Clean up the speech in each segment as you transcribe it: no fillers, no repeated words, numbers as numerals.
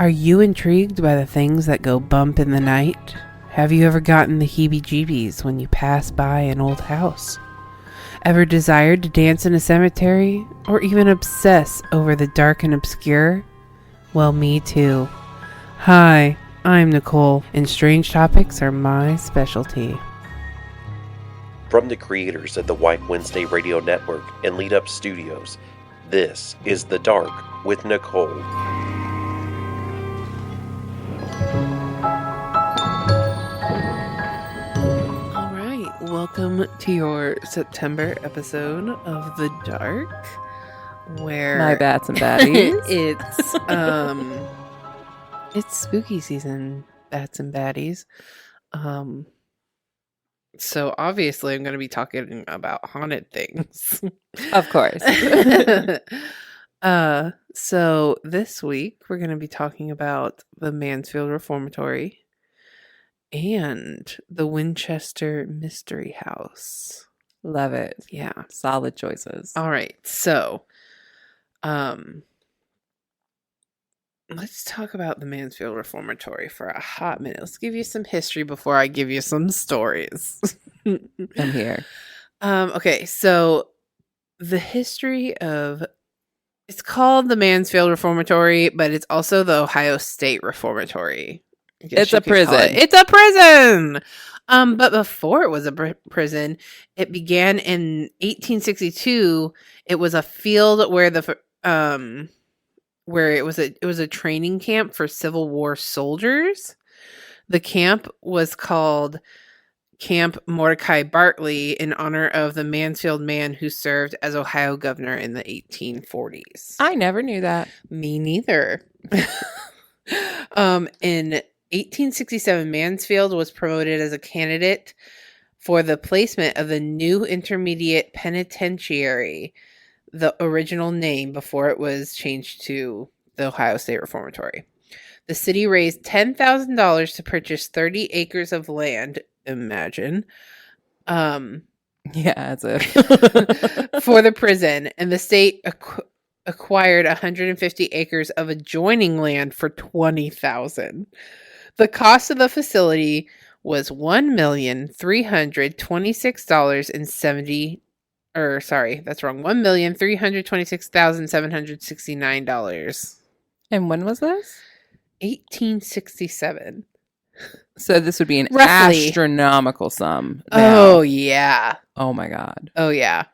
Are you intrigued by the things that go bump in the night? Have you ever gotten the heebie-jeebies when you pass by an old house? Ever desired to dance in a cemetery? Or even obsess over the dark and obscure? Well, me too. Hi, I'm Nicole, and strange topics are my specialty. From the creators of the White Wednesday Radio Network and Lead Up Studios, this is The Dark with Nicole. Welcome to your September episode of The Dark, where my bats and baddies. It's spooky season, bats and baddies. So obviously I'm going to be talking about haunted things. Of course. So this week we're going to be talking about the Mansfield Reformatory and the Winchester Mystery House. Love it. Yeah. Solid choices. All right. So, let's talk about the Mansfield Reformatory for a hot minute. Let's give you some history before I give you some stories. I'm here. Okay. So the history of, it's called the Mansfield Reformatory, but it's also the Ohio State Reformatory. It's a prison. It's a prison. But before it was a prison, it began in 1862. It was a field where it was a training camp for Civil War soldiers. The camp was called Camp Mordecai Bartley in honor of the Mansfield man who served as Ohio governor in the 1840s. I never knew that. Me neither. In 1867, Mansfield was promoted as a candidate for the placement of the new intermediate penitentiary, the original name before it was changed to the Ohio State Reformatory. The city raised $10,000 to purchase 30 acres of land. Imagine. Yeah, that's it. For the prison, and the state acquired 150 acres of adjoining land for $20,000. The cost of the facility was $1,326,769. And when was this? 1867. So this would be an roughly astronomical sum. Now. Oh yeah. Oh my God. Oh yeah.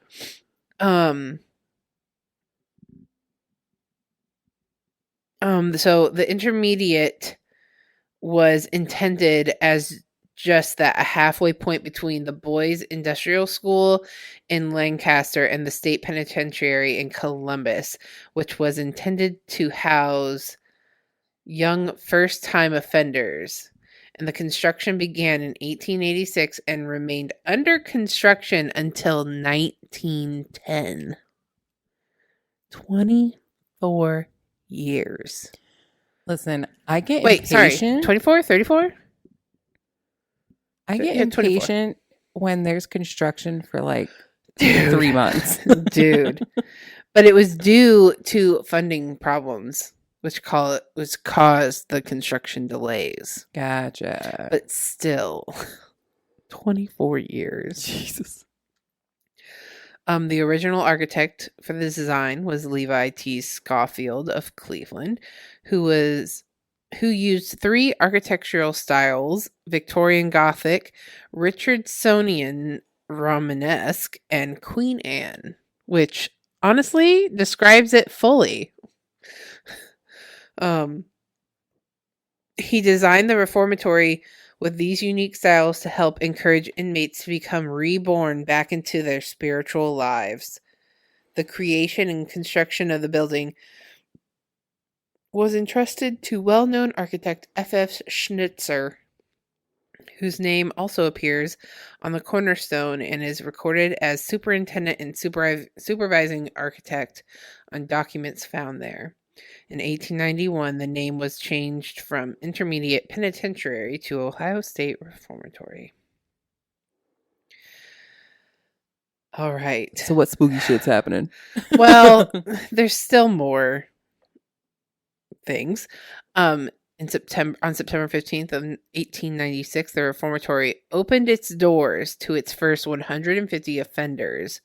So the intermediate was intended as just that, a halfway point between the boys' industrial school in Lancaster and the state penitentiary in Columbus, which was intended to house young first-time offenders. And the construction began in 1886 and remained under construction until 1910. 24 years. Listen, I get impatient. 24? 34? I get impatient when there's construction for like 3 months. Dude. But it was due to funding problems, which caused the construction delays. Gotcha. But still, 24 years. Jesus. The original architect for the design was Levi T. Schofield of Cleveland, who used three architectural styles: Victorian Gothic, Richardsonian Romanesque, and Queen Anne, which honestly describes it fully. He designed the reformatory with these unique styles to help encourage inmates to become reborn back into their spiritual lives. The creation and construction of the building was entrusted to well-known architect F.F. Schnitzer, whose name also appears on the cornerstone and is recorded as superintendent and supervising architect on documents found there. In 1891, the name was changed from Intermediate Penitentiary to Ohio State Reformatory. All right. So what spooky shit's happening? Well, there's still more things. On September 15th of 1896, the reformatory opened its doors to its first 150 offenders.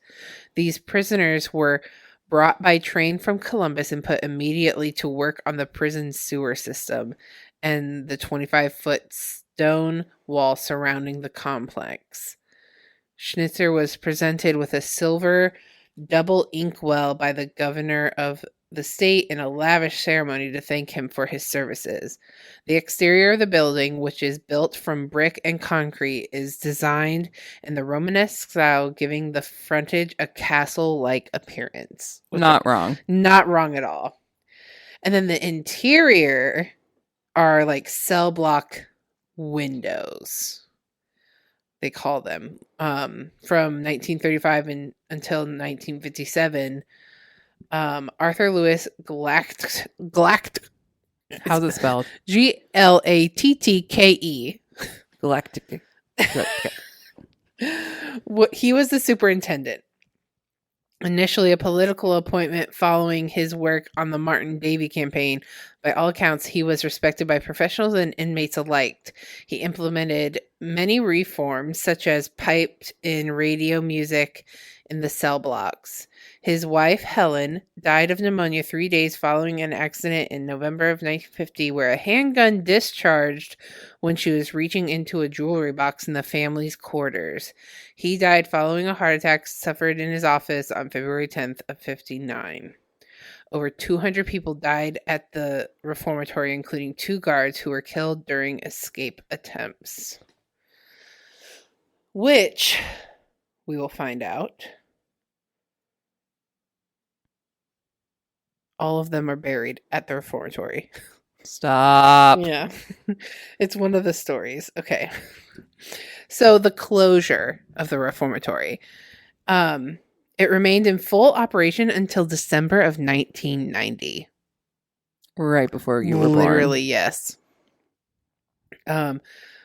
These prisoners were brought by train from Columbus and put immediately to work on the prison sewer system and the 25-foot stone wall surrounding the complex. Schnitzer was presented with a silver double inkwell by the governor of the state in a lavish ceremony to thank him for his services. The exterior of the building, which is built from brick and concrete, is designed in the Romanesque style, giving the frontage a castle-like appearance. Not wrong. Not wrong at all. And then the interior are like cell block windows, they call them, from 1935 until 1957. Arthur Lewis Glatt. How's it spelled? Glattke. Galactic. He was the superintendent. Initially a political appointment following his work on the Martin Davey campaign, by all accounts, he was respected by professionals and inmates alike. He implemented many reforms, such as piped in radio music in the cell blocks. His wife, Helen, died of pneumonia 3 days following an accident in November of 1950 where a handgun discharged when she was reaching into a jewelry box in the family's quarters. He died following a heart attack suffered in his office on February 10th of 1959. Over 200 people died at the reformatory, including 2 guards who were killed during escape attempts. Which, we will find out, all of them are buried at the reformatory. Stop. Yeah. It's one of the stories. Okay. So the closure of the reformatory. It remained in full operation until December of 1990. Right before you were Literally, born. yes.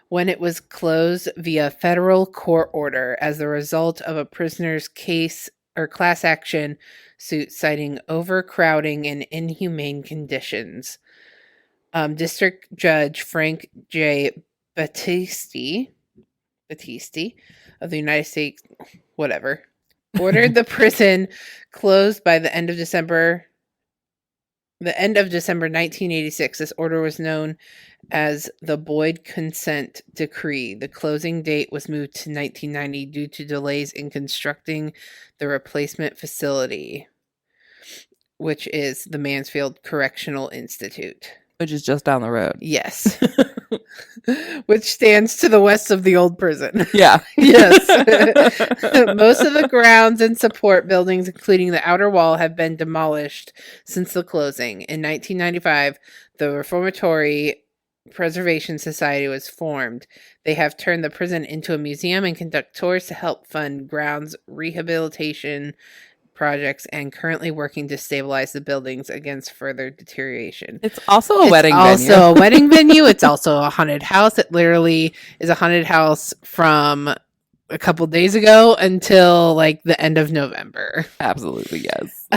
When it was closed via federal court order as the result of a prisoner's case or class action suit citing overcrowding and inhumane conditions. District Judge Frank J. Battisti of the United States, whatever, ordered the prison closed by the end of December 1986. This order was known as the Boyd Consent Decree. The closing date was moved to 1990 due to delays in constructing the replacement facility, which is the Mansfield Correctional Institute. Which is just down the road. Yes. Which stands to the west of the old prison. Yeah. Yes. Most of the grounds and support buildings, including the outer wall, have been demolished since the closing. In 1995, the Reformatory Preservation Society was formed. They have turned the prison into a museum and conduct tours to help fund grounds rehabilitation projects and currently working to stabilize the buildings against further deterioration. It's also a wedding venue. It's also a wedding venue. It's also a haunted house. It literally is a haunted house from a couple days ago until like the end of November. Absolutely, yes.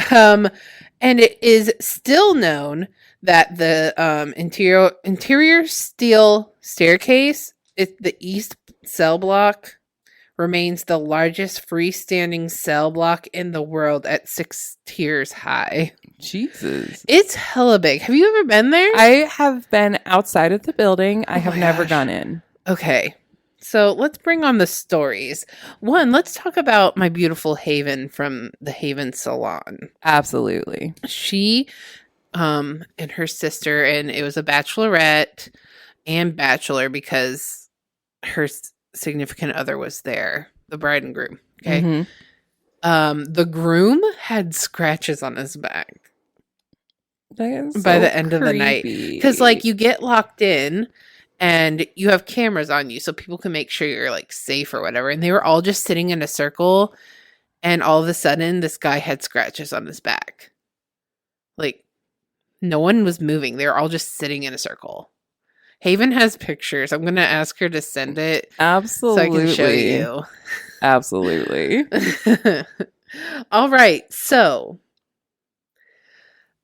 And it is still known that the interior steel staircase, the east cell block, remains the largest freestanding cell block in the world at 6 tiers high. Jesus. It's hella big. Have you ever been there? I have been outside of the building. I have never gone in. Okay. So let's bring on the stories. One, let's talk about my beautiful Haven from the Haven Salon. Absolutely. She and her sister, and it was a bachelorette and bachelor because her significant other was there, the bride and groom. Okay. Mm-hmm. The groom had scratches on his back By the end of the night, because like you get locked in and you have cameras on you so people can make sure you're like safe or whatever, and they were all just sitting in a circle, and all of a sudden this guy had scratches on his back. Like no one was moving, they were all just sitting in a circle. Haven has pictures. I'm going to ask her to send it. Absolutely. So I can show you. Absolutely. All right. So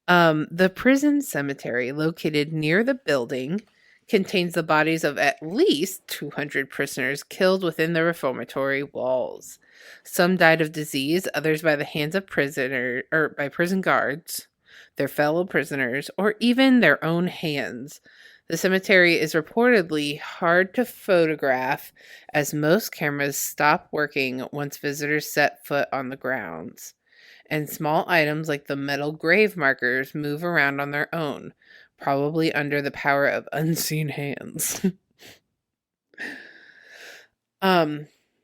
The prison cemetery, located near the building, contains the bodies of at least 200 prisoners killed within the reformatory walls. Some died of disease, others by the hands of by prison guards, their fellow prisoners, or even their own hands. The cemetery is reportedly hard to photograph as most cameras stop working once visitors set foot on the grounds, and small items like the metal grave markers move around on their own, probably under the power of unseen hands.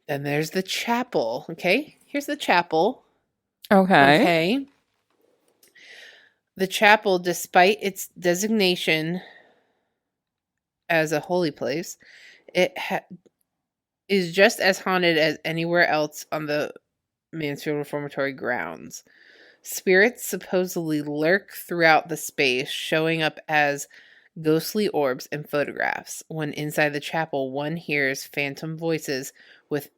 Then there's the chapel. Okay, here's the chapel. Okay. The chapel, despite its designation as a holy place, it is just as haunted as anywhere else on the Mansfield Reformatory grounds. Spirits supposedly lurk throughout the space, showing up as ghostly orbs in photographs. When inside the chapel, one hears phantom voices with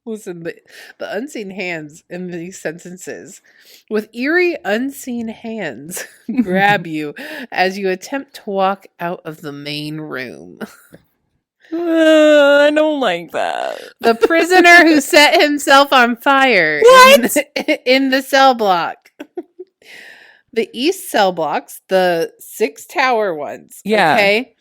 listen, the unseen hands in these sentences, with eerie unseen hands grab you as you attempt to walk out of the main room. I don't like that. The prisoner who set himself on fire in the cell block. The east cell blocks, the 6 tower ones, okay,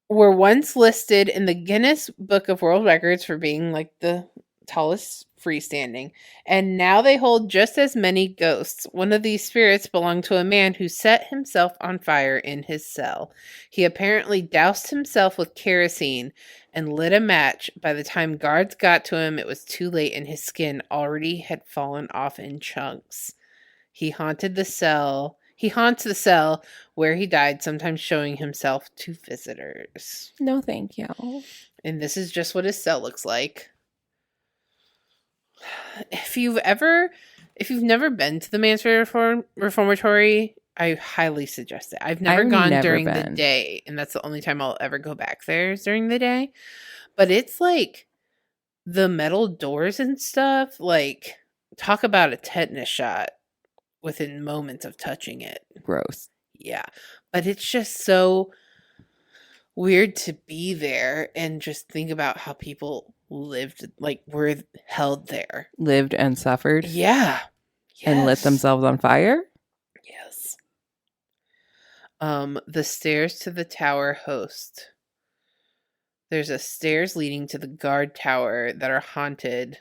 were once listed in the Guinness Book of World Records for being like the tallest freestanding, and now they hold just as many ghosts. One of these spirits belonged to a man who set himself on fire in his cell. He apparently doused himself with kerosene and lit a match. By the time guards got to him, it was too late and his skin already had fallen off in chunks. He haunts the cell where he died, sometimes showing himself to visitors. No, thank you. And this is just what his cell looks like. If you've never been to the Mansfield Reformatory, I highly suggest it. I've never gone during the day, and that's the only time I'll ever go back there is during the day. But it's like the metal doors and stuff, like talk about a tetanus shot within moments of touching it. Gross. Yeah. But it's just so weird to be there and just think about how people lived, like were held there. Lived and suffered. Yeah. Yes. And lit themselves on fire? Yes. The stairs to the tower host. There's a stairs leading to the guard tower that are haunted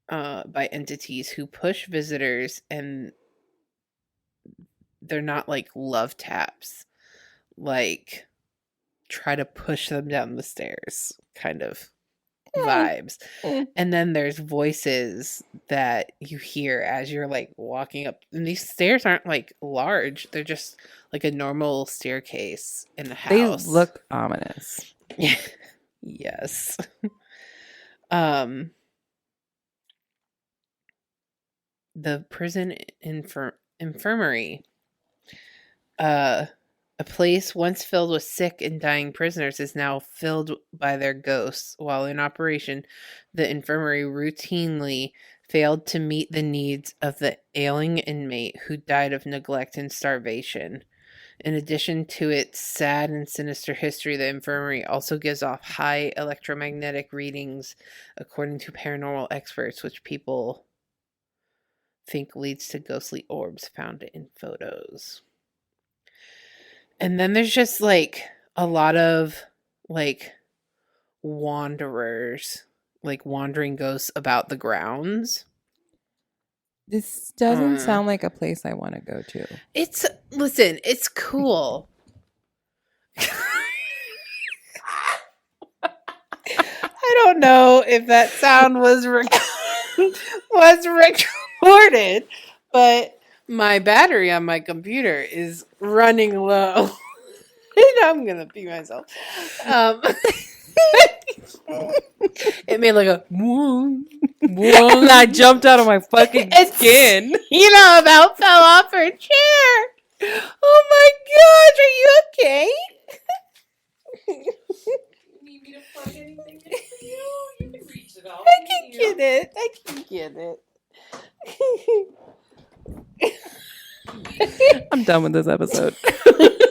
by entities who push visitors, and they're not like love taps, like try to push them down the stairs kind of vibes. And then there's voices that you hear as you're like walking up, and these stairs aren't like large, they're just like a normal staircase in the house. They look ominous. Yes. The prison infirmary, a place once filled with sick and dying prisoners, is now filled by their ghosts. While in operation, the infirmary routinely failed to meet the needs of the ailing inmate who died of neglect and starvation. In addition to its sad and sinister history, the infirmary also gives off high electromagnetic readings, according to paranormal experts, which people think leads to ghostly orbs found in photos. And then there's just like a lot of like wanderers, like wandering ghosts about the grounds. This doesn't sound like a place I want to go to. It's cool. I don't know if that sound was recorded, but my battery on my computer is running low. And I'm gonna pee myself. It made like a whoom, whoom. And I jumped out of my fucking skin. You know, about fell off her chair. Oh my gosh, are you okay? You need me to plug anything in for you? You can reach it all. I can get it. I'm done with this episode. Literally,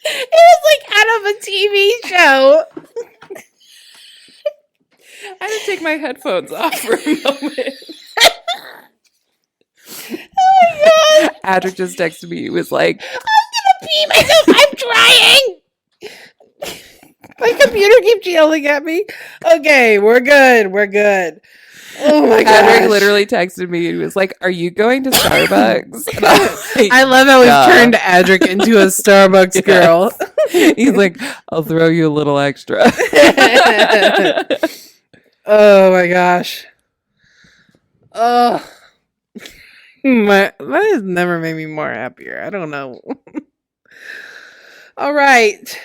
it was like out of a TV show. I had to take my headphones off for a moment. Oh my god! Adric just texted me. He was like, I'm gonna pee myself. I'm trying. My computer keeps yelling at me. Okay, we're good. We're good. Oh my god! Adric literally texted me. He was like, "Are you going to Starbucks?" And I was like, I love how we've duh. turned Adric into a Starbucks girl. He's like, "I'll throw you a little extra." Oh my gosh. Oh. That has never made me more happier. I don't know. All right.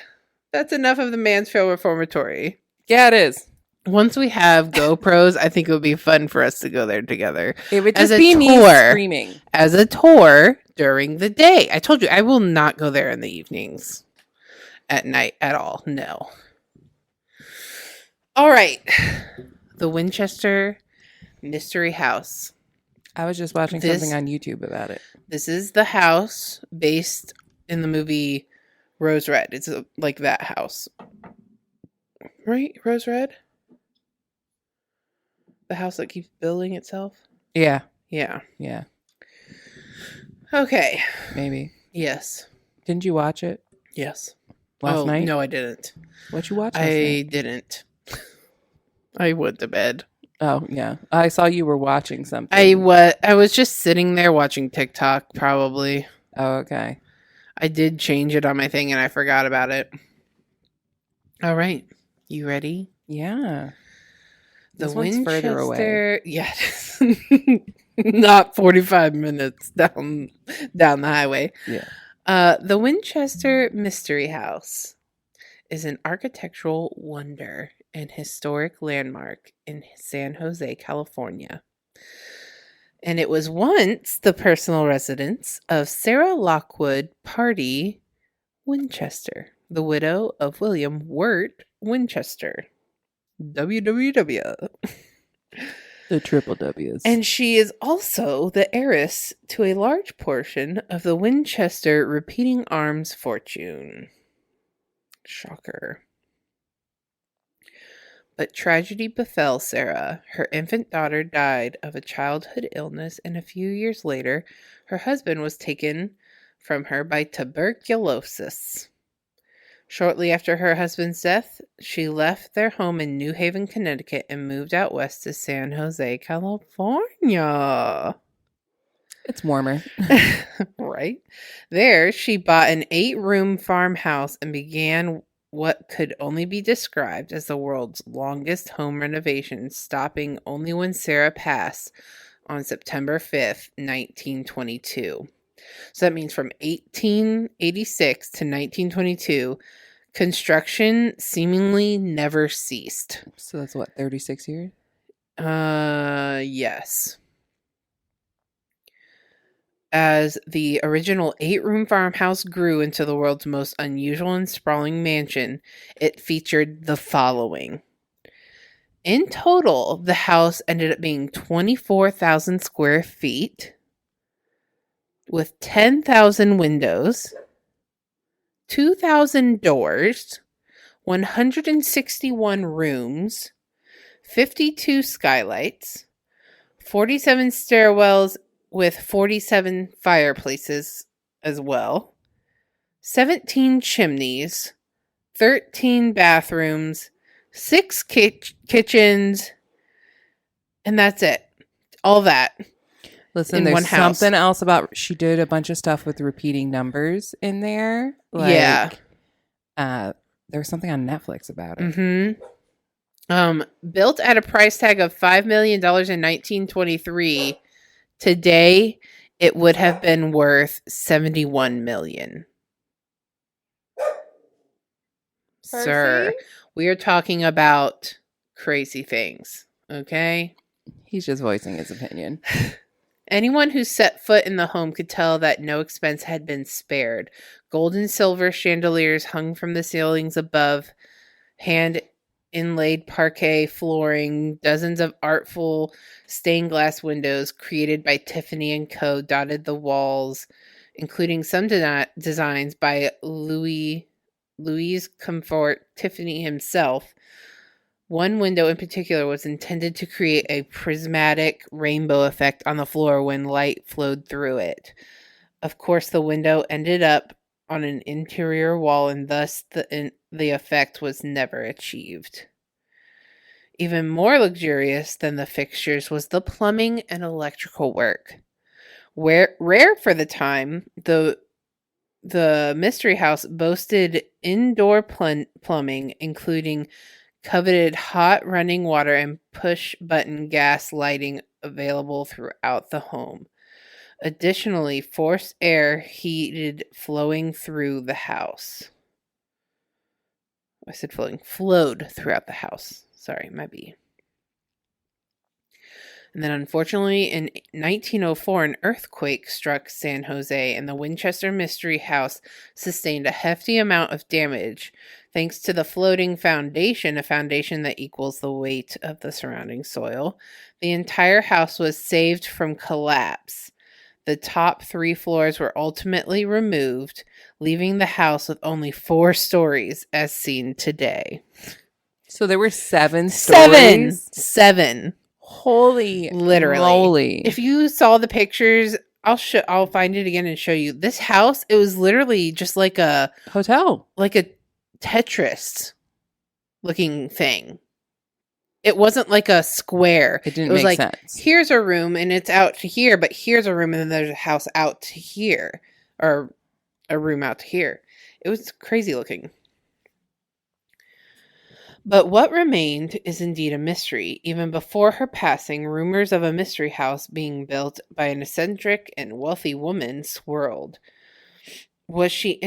That's enough of the Mansfield Reformatory. Yeah, it is. Once we have GoPros, I think it would be fun for us to go there together. It would As just a be me tour. screaming. As a tour during the day. I told you, I will not go there in the evenings. At night at all. No. All right. The Winchester Mystery House. I was just watching something on YouTube about it. This is the house based in the movie Rose Red. It's like that house. Right? Rose Red? The house that keeps building itself? Yeah. Yeah. Yeah. Okay. Maybe. Yes. Didn't you watch it Yes. last night? No, I didn't. What you watch last I night? didn't. I went to bed. Oh, yeah. I saw you were watching something. I was just sitting there watching TikTok, probably. Oh, okay. I did change it on my thing and I forgot about it. All right. You ready? Yeah. The This one's further away. Yes. Not 45 minutes down the highway. Yeah. The Winchester Mystery House is an architectural wonder and historic landmark in San Jose, California. And it was once the personal residence of Sarah Lockwood Pardee Winchester, the widow of William Wirt Winchester. WWW. The triple W's. And she is also the heiress to a large portion of the Winchester repeating arms fortune. Shocker. But tragedy befell Sarah. Her infant daughter died of a childhood illness, and a few years later, her husband was taken from her by tuberculosis. Shortly after her husband's death, she left their home in New Haven, Connecticut, and moved out west to San Jose, California. It's warmer. Right? There, she bought an 8-room farmhouse and began what could only be described as the world's longest home renovation, stopping only when Sarah passed on September 5th, 1922. So that means from 1886 to 1922, construction seemingly never ceased. So that's what, 36 years? Yes. As the original 8-room farmhouse grew into the world's most unusual and sprawling mansion, it featured the following. In total, the house ended up being 24,000 square feet with 10,000 windows, 2,000 doors, 161 rooms, 52 skylights, 47 stairwells, with 47 fireplaces as well, 17 chimneys, 13 bathrooms, 6 kitchens, and that's it. All that. Listen, in there's one house. something else about, she did a bunch of stuff with repeating numbers in there. Yeah. There's something on Netflix about it. Mm-hmm. Built at a price tag of $5 million in 1923, today it would have been worth $71 million. Percy? Sir, we are talking about crazy things, okay? He's just voicing his opinion. Anyone who set foot in the home could tell that no expense had been spared. Gold and silver chandeliers hung from the ceilings above, hand inlaid parquet flooring, dozens of artful stained glass windows created by Tiffany & Co. dotted the walls, including some designs by Louise Comfort Tiffany himself. One window in particular was intended to create a prismatic rainbow effect on the floor when light flowed through it. Of course, the window ended up on an interior wall, and thus the effect was never achieved. Even more luxurious than the fixtures was the plumbing and electrical work. Rare for the time, the mystery house boasted indoor plumbing, including coveted hot running water and push-button gas lighting available throughout the home. Additionally, forced air heated flowing through the house. I said flowed throughout the house. Sorry, my B. And then unfortunately, in 1904, an earthquake struck San Jose, and the Winchester Mystery House sustained a hefty amount of damage. Thanks to the floating foundation, a foundation that equals the weight of the surrounding soil, the entire house was saved from collapse. The top 3 floors were ultimately removed, leaving the house with only 4 stories as seen today. So there were 7 stories? 7. Holy literally moly. If you saw the pictures, I'll find it again and show you. This house, it was literally just like a hotel, like a Tetris looking thing. It wasn't like a square. It didn't was make like, sense. Here's a room and it's out to here, but here's a room and then there's a house out to here, or a room out to here. It was crazy looking. But what remained is indeed a mystery. Even before her passing, rumors of a mystery house being built by an eccentric and wealthy woman swirled. Was she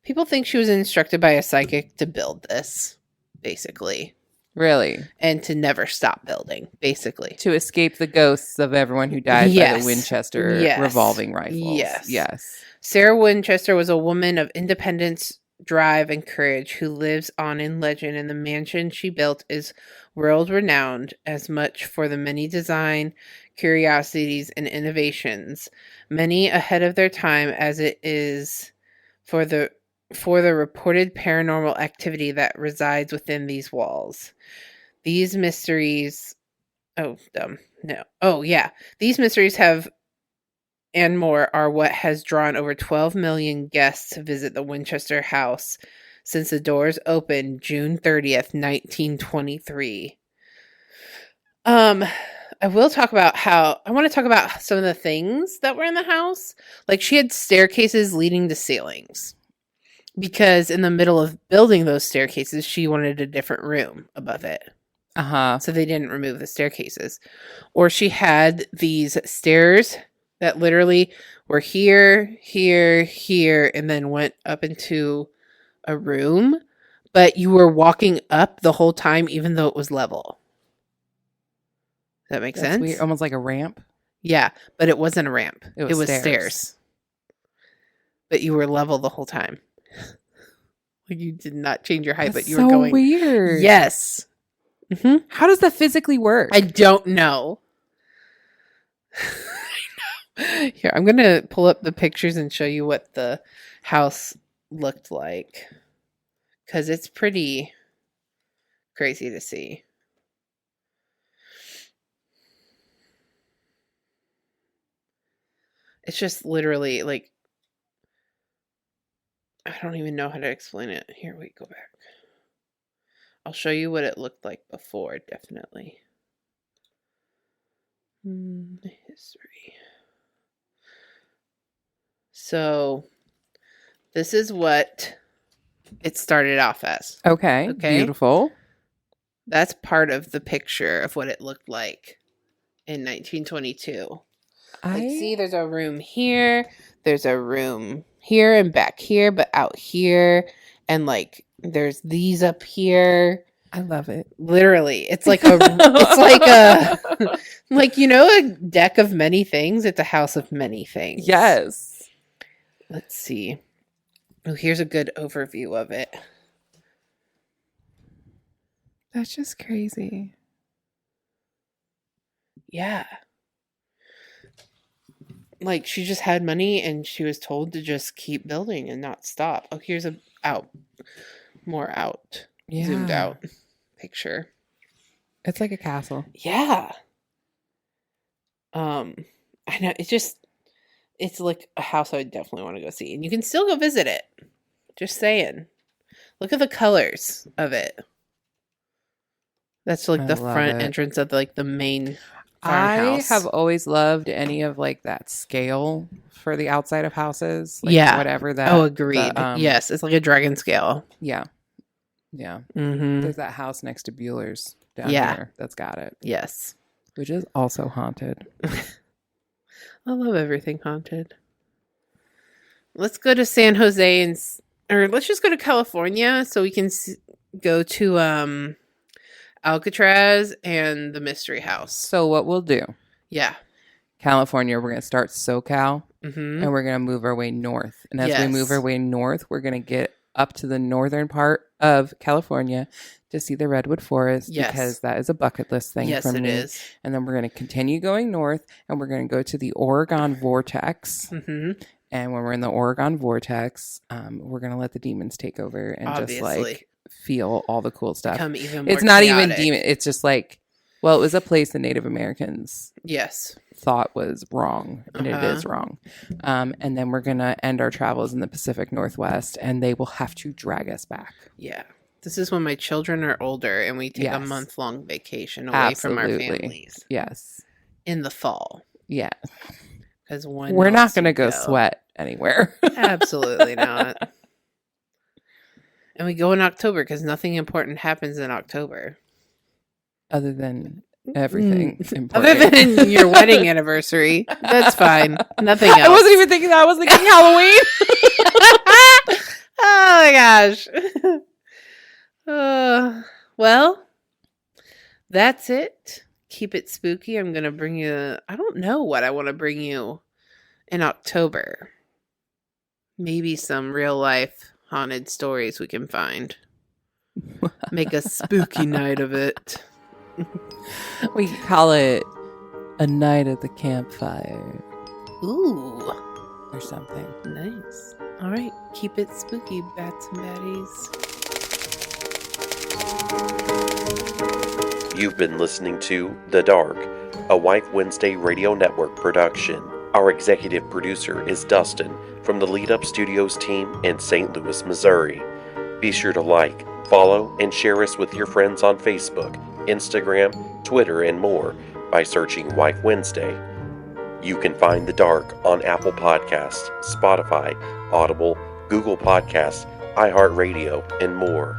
People think she was instructed by a psychic to build this, basically. Really? And to never stop building, basically. To escape the ghosts of everyone who died by the Winchester revolving rifles. Yes. Sarah Winchester was a woman of independence, drive, and courage who lives on in legend, and the mansion she built is world-renowned as much for the many design, curiosities, and innovations, many ahead of their time, as it is for the reported paranormal activity that resides within these walls. These mysteries... These mysteries have and more are what has drawn over 12 million guests to visit the Winchester House since the doors opened June 30th, 1923. I want to talk about some of the things that were in the house. Like, she had staircases leading to ceilings, because in the middle of building those staircases, she wanted a different room above it. So they didn't remove the staircases. Or she had these stairs that literally were here, and then went up into a room, but you were walking up the whole time, even though it was level. Does that make sense? Weird. Almost like a ramp? Yeah, but it wasn't a ramp. It was stairs. But you were level the whole time. Like, you did not change your height, but you were going... weird. Yes. Mm-hmm. How does that physically work? I don't know. Here, I'm going to pull up the pictures and show you what the house looked like, because it's pretty crazy to see. It's just literally like, I don't even know how to explain it. Here, wait, go back. I'll show you what it looked like before, definitely. History. So, this is what it started off as. Okay. Beautiful. That's part of the picture of what it looked like in 1922. See, there's a room here, there's a room here and back here, but out here, and like there's these up here. I love it. Literally, it's like a like, you know, a deck of many things. It's a house of many things. Yes. Let's see. Oh, here's a good overview of it. That's just crazy. Yeah. Like, she just had money and she was told to just keep building and not stop. Oh, here's a more out, zoomed out picture. It's like a castle. Yeah. I know, it's like a house I would definitely want to go see. And you can still go visit it. Just saying. Look at the colors of it. That's like I the love front it. entrance of like the main farmhouse. I have always loved any of like that scale for the outside of houses. Like Yeah. whatever that. Oh, agreed. Yes, it's like a dragon scale. Yeah. Yeah. Mm-hmm. There's that house next to Bueller's down Yeah. here that's got it. Yes. Which is also haunted. I love everything haunted. Let's go to San Jose or let's just go to California so we can go to Alcatraz and the Mystery House. So what we'll do, Yeah. California, we're going to start SoCal Mm-hmm. and we're going to move our way north. And as we Yes. move our way north, we're going to get up to the northern part of California to see the Redwood Forest Yes. because that is a bucket list thing Yes, for it me. is. And then we're going to continue going north and we're going to go to the Oregon Vortex. Mm-hmm. And when we're in the Oregon Vortex, we're going to let the demons take over and just like feel all the cool stuff. Become even more It's not chaotic. even demon. It's just like, well, it was a place the Native Americans Yes. thought was wrong, and it is wrong. And then we're going to end our travels in the Pacific Northwest, and they will have to drag us back. Yeah. This is when my children are older and we take a Yes. month-long vacation away from our Absolutely. families Yes. in the fall. Yeah. Because We're not going to go sweat anywhere. Absolutely not. And we go in October because nothing important happens in October. Other than everything important. Other than your wedding anniversary. That's fine. Nothing else. I wasn't even thinking that. I was thinking Halloween. Oh my gosh. Well, that's it. Keep it spooky. I'm going to bring you... I don't know what I want to bring you in October. Maybe some real life haunted stories we can find. Make a spooky night of it. We could call it a night at the campfire. Ooh. Or something. Nice. All right. Keep it spooky, bats and baddies. You've been listening to The Dark, a Wife Wednesday Radio Network production. Our executive producer is Dustin from the Lead Up Studios team in St. Louis, Missouri. Be sure to like, follow, and share us with your friends on Facebook, Instagram, Twitter, and more by searching Wife Wednesday. You can find The Dark on Apple Podcasts, Spotify, Audible, Google Podcasts, iHeartRadio, and more.